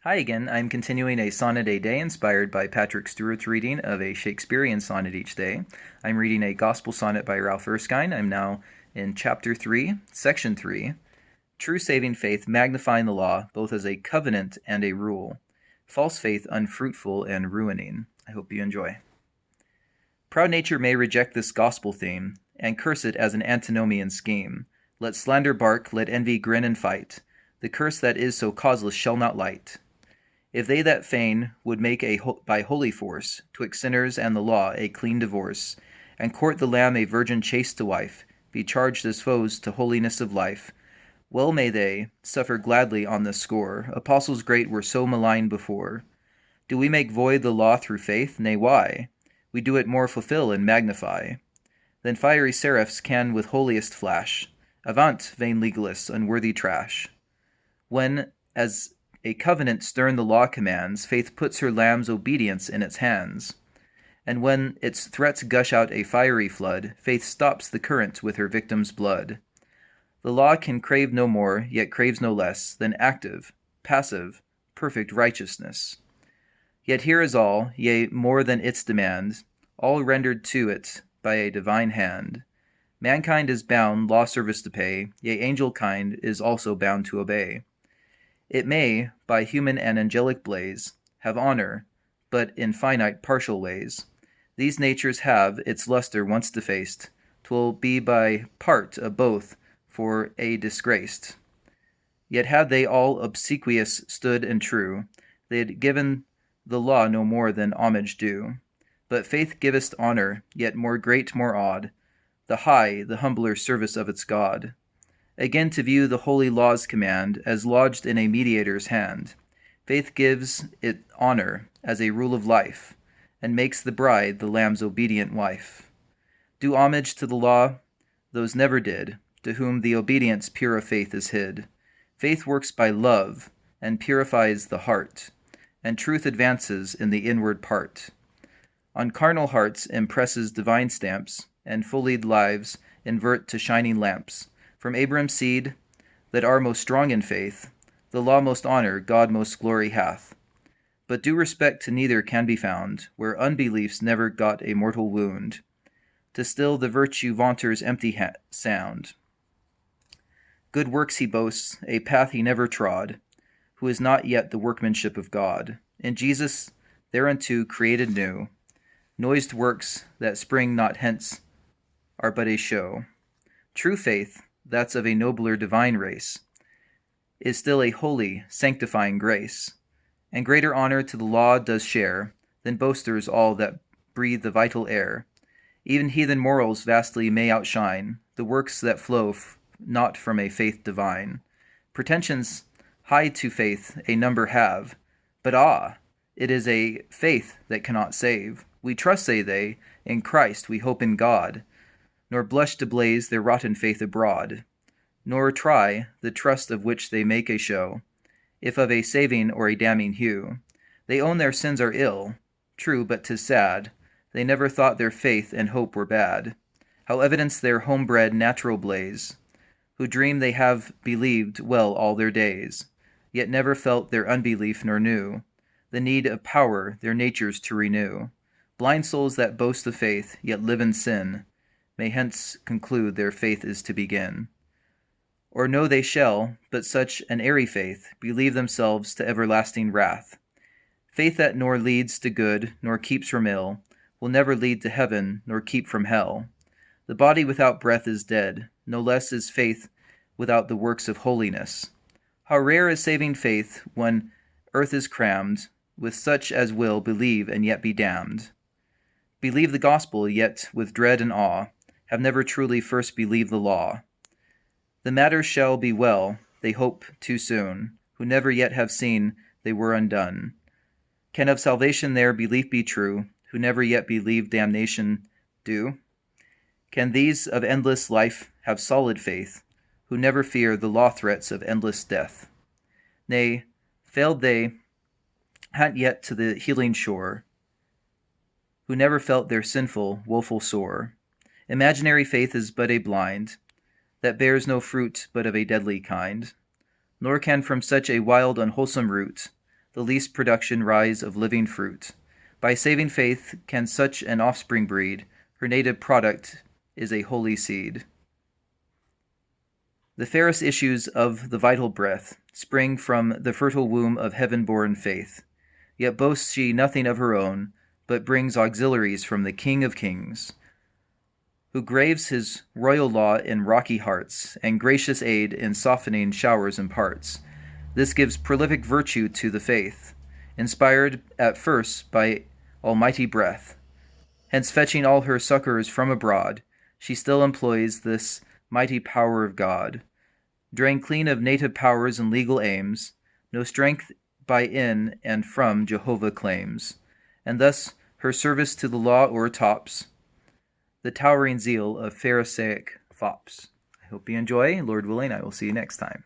Hi again. I'm continuing a sonnet a day inspired by Patrick Stewart's reading of a Shakespearean sonnet each day. I'm reading a gospel sonnet by Ralph Erskine. I'm now in chapter 3, section 3. True saving faith magnifying the law both as a covenant and a rule. False faith unfruitful and ruining. I hope you enjoy. Proud nature may reject this gospel theme and curse it as an antinomian scheme. Let slander bark, let envy grin and fight. The curse that is so causeless shall not light. If they that fain would make by holy force, twixt sinners and the law, a clean divorce, and court the Lamb a virgin chaste to wife, be charged as foes to holiness of life, well may they suffer gladly on this score. Apostles great were so maligned before. Do we make void the law through faith? Nay, why? We do it more fulfill and magnify than fiery seraphs can with holiest flash. Avaunt, vain legalists, unworthy trash! When, as a covenant stern the law commands, faith puts her lamb's obedience in its hands. And when its threats gush out a fiery flood, faith stops the current with her victim's blood. The law can crave no more, yet craves no less, than active, passive, perfect righteousness. Yet here is all, yea, more than its demand, all rendered to it by a divine hand. Mankind is bound law service to pay, yea, angel kind is also bound to obey. It may, by human and angelic blaze, have honor, but in finite partial ways. These natures have its luster once defaced, 'twill be by part of both for a disgraced. Yet had they all obsequious stood and true, they'd given the law no more than homage due. But faith givest honor, yet more great, more odd, the high, the humbler service of its God. Again to view the holy law's command as lodged in a mediator's hand. Faith gives it honor as a rule of life, and makes the bride the Lamb's obedient wife. Do homage to the law those never did, to whom the obedience pure of faith is hid. Faith works by love, and purifies the heart, and truth advances in the inward part. On carnal hearts impresses divine stamps, and fullied lives invert to shining lamps. From Abram's seed, that are most strong in faith, the law most honor, God most glory hath. But due respect to neither can be found, where unbeliefs never got a mortal wound, to still the virtue vaunter's empty sound. Good works he boasts, a path he never trod, who is not yet the workmanship of God. In Jesus thereunto created new, noised works that spring not hence are but a show. True faith, that's of a nobler divine race, is still a holy, sanctifying grace, and greater honor to the law does share than boasters all that breathe the vital air. Even heathen morals vastly may outshine the works that flow not from a faith divine. Pretensions high to faith a number have, but it is a faith that cannot save. We trust, say they, in Christ, we hope in God, nor blush to blaze their rotten faith abroad, nor try the trust of which they make a show, if of a saving or a damning hue. They own their sins are ill, true, but 'tis sad, they never thought their faith and hope were bad. How evidence their homebred natural blaze, who dream they have believed well all their days, yet never felt their unbelief nor knew the need of power their natures to renew. Blind souls that boast of faith, yet live in sin, may hence conclude their faith is to begin. Or know they shall, but such an airy faith, believe themselves to everlasting wrath. Faith that nor leads to good, nor keeps from ill, will never lead to heaven, nor keep from hell. The body without breath is dead, no less is faith without the works of holiness. How rare is saving faith when earth is crammed with such as will believe and yet be damned. Believe the gospel, yet with dread and awe, have never truly first believed the law. The matter shall be well, they hope too soon, who never yet have seen they were undone. Can of salvation their belief be true, who never yet believed damnation do? Can these of endless life have solid faith, who never fear the law threats of endless death? Nay, failed they ha'n't yet to the healing shore, who never felt their sinful, woeful sore. Imaginary faith is but a blind, that bears no fruit but of a deadly kind. Nor can from such a wild, unwholesome root the least production rise of living fruit. By saving faith can such an offspring breed, her native product is a holy seed. The fairest issues of the vital breath spring from the fertile womb of heaven-born faith. Yet boasts she nothing of her own, but brings auxiliaries from the King of Kings, who graves his royal law in rocky hearts, and gracious aid in softening showers imparts. This gives prolific virtue to the faith, inspired at first by almighty breath. Hence fetching all her succours from abroad, she still employs this mighty power of God. Drained clean of native powers and legal aims, no strength by in and from Jehovah claims, and thus her service to the law o'ertops the towering zeal of Pharisaic fops. I hope you enjoy. Lord willing, I will see you next time.